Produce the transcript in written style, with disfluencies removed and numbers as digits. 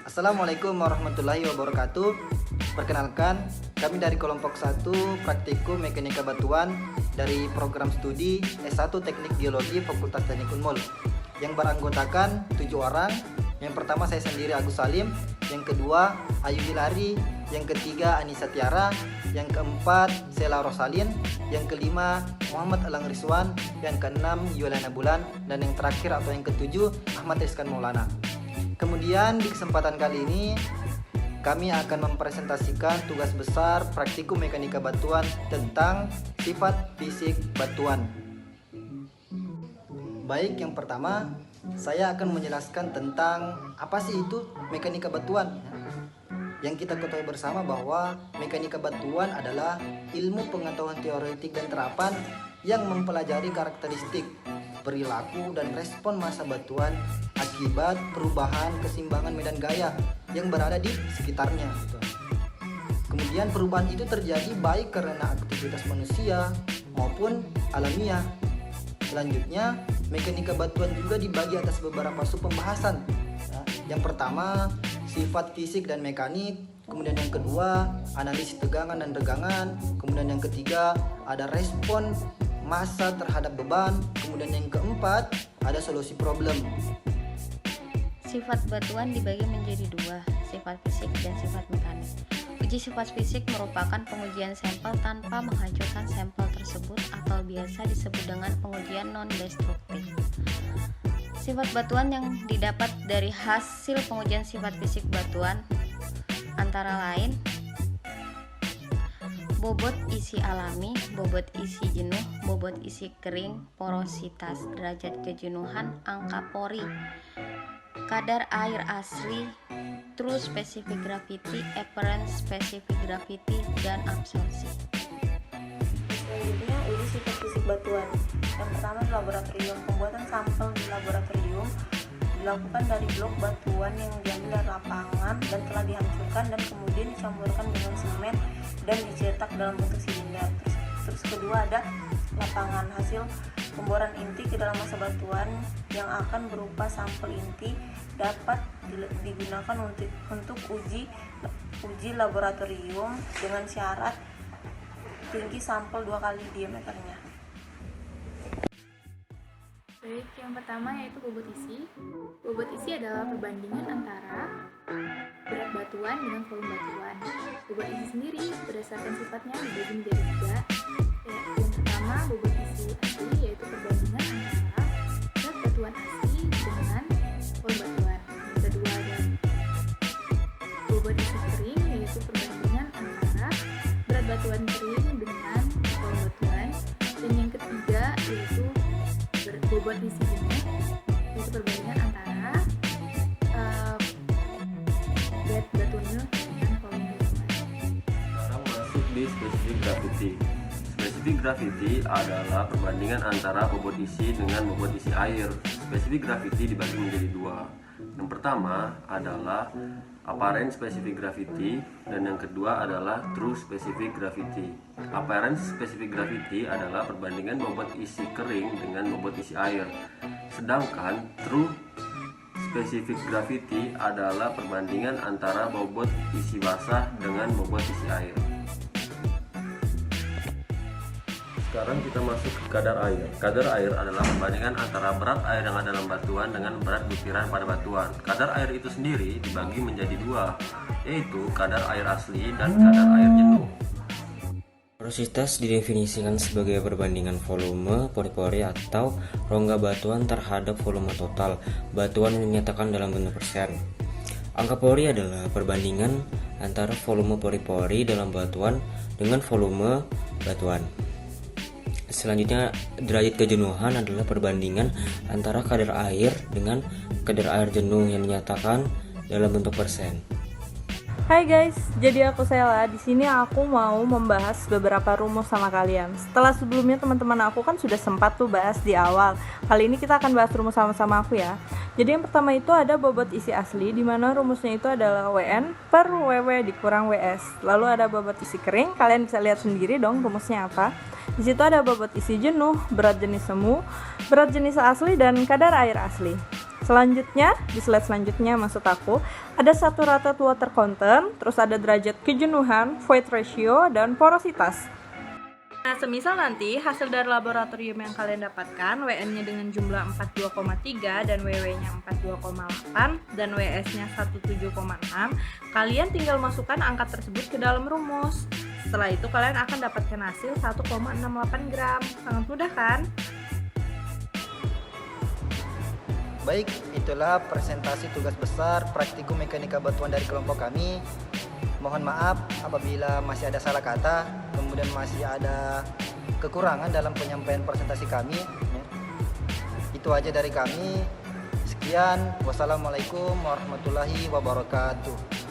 Assalamualaikum warahmatullahi wabarakatuh. Perkenalkan, kami dari kelompok 1 Praktikum Mekanika Batuan dari program studi S1 Teknik Geologi Fakultas Teknik Unmul yang beranggotakan 7 orang. Yang pertama saya sendiri Agus Salim, yang kedua Ayu Hilari, yang ketiga Anissa Tiara, yang keempat Sela Rosalin, yang kelima Muhammad Alang Rizwan, yang keenam Yolana Bulan, dan yang terakhir atau yang ketujuh Ahmad Rizkan Maulana. Kemudian di kesempatan kali ini kami akan mempresentasikan tugas besar Praktikum Mekanika Batuan tentang sifat fisik batuan. Baik, yang pertama saya akan menjelaskan tentang apa sih itu mekanika batuan. Yang kita ketahui bersama bahwa mekanika batuan adalah ilmu pengetahuan teoretik dan terapan yang mempelajari karakteristik, perilaku, dan respon massa batuan akibat perubahan keseimbangan medan gaya yang berada di sekitarnya. Kemudian perubahan itu terjadi baik karena aktivitas manusia maupun alamiah. Selanjutnya, mekanika batuan juga dibagi atas beberapa sub pembahasan. Yang pertama, sifat fisik dan mekanik. Kemudian yang kedua, analisis tegangan dan regangan. Kemudian yang ketiga, ada respon massa terhadap beban. Kemudian yang keempat, ada solusi problem. Sifat batuan dibagi menjadi dua, sifat fisik dan sifat mekanik. Uji sifat fisik merupakan pengujian sampel tanpa menghancurkan sampel tersebut atau biasa disebut dengan pengujian non-destruktif. Sifat batuan yang didapat dari hasil pengujian sifat fisik batuan antara lain bobot isi alami, bobot isi jenuh, bobot isi kering, porositas, derajat kejenuhan, angka pori, kadar air asli, true specific gravity, apparent specific gravity, dan absorpsi. Selanjutnya, uji sifat fisik batuan. Yang pertama di laboratorium. Pembuatan sampel di laboratorium dilakukan dari blok batuan yang diambil dari lapangan dan telah dihancurkan dan kemudian dicampurkan dengan semen dan dicetak dalam bentuk silinder. Terus kedua ada lapangan. Hasil pemboran inti ke dalam massa batuan yang akan berupa sampel inti dapat digunakan untuk uji laboratorium dengan syarat tinggi sampel 2 kali diameternya. Baik, yang pertama yaitu bobot isi. Bobot isi adalah perbandingan antara berat batuan dengan volume batuan. Bobot isi sendiri berdasarkan sifatnya dibagi menjadi 3. Yang pertama, bobot isi asli, yaitu perbandingan antara berat batuan asli dengan volume batuan. Yang kedua ada bobot isi kering, yaitu perbandingan antara berat batuan kering dengan volume batuan. Dan yang ketiga yaitu bobot isi jenuh, yaitu perbandingan antara berat batuan jenuh dengan volume batuan. Sekarang masuk di spesifik gravity. Spesifik gravity adalah perbandingan antara bobot isi dengan bobot isi air. Spesifik gravity dibagi menjadi 2. Yang pertama adalah apparent specific gravity dan yang kedua adalah true specific gravity. Apparent specific gravity adalah perbandingan bobot isi kering dengan bobot isi air. Sedangkan true specific gravity adalah perbandingan antara bobot isi basah dengan bobot isi air. Sekarang kita masuk ke kadar air. Kadar air adalah perbandingan antara berat air yang ada dalam batuan dengan berat butiran pada batuan. Kadar air itu sendiri dibagi menjadi 2, yaitu kadar air asli dan kadar air jenuh. Porositas didefinisikan sebagai perbandingan volume pori-pori atau rongga batuan terhadap volume total batuan yang dinyatakan dalam bentuk persen. Angka pori adalah perbandingan antara volume pori-pori dalam batuan dengan volume batuan. Selanjutnya, derajat kejenuhan adalah perbandingan antara kadar air dengan kadar air jenuh yang dinyatakan dalam bentuk persen. Hai guys, jadi aku Sela. Di sini aku mau membahas beberapa rumus sama kalian. Setelah sebelumnya teman-teman aku kan sudah sempat tuh bahas di awal. Kali ini kita akan bahas rumus sama-sama aku ya. Jadi yang pertama itu ada bobot isi asli, di mana rumusnya itu adalah WN per WW dikurang WS. Lalu ada bobot isi kering, kalian bisa lihat sendiri dong rumusnya apa. Di situ ada bobot isi jenuh, berat jenis semu, berat jenis asli, dan kadar air asli. Selanjutnya, di slide selanjutnya maksud aku, ada satu rata water content, terus ada derajat kejenuhan, void ratio, dan porositas. Nah, semisal nanti hasil dari laboratorium yang kalian dapatkan, WN-nya dengan jumlah 42,3 dan WW-nya 42,8 dan WS-nya 17,6, kalian tinggal masukkan angka tersebut ke dalam rumus. Setelah itu kalian akan dapatkan hasil 1,68 gram. Sangat mudah kan? Baik, itulah presentasi tugas besar praktikum mekanika batuan dari kelompok kami. Mohon maaf apabila masih ada salah kata, kemudian masih ada kekurangan dalam penyampaian presentasi kami. Itu aja dari kami. Sekian, wassalamualaikum warahmatullahi wabarakatuh.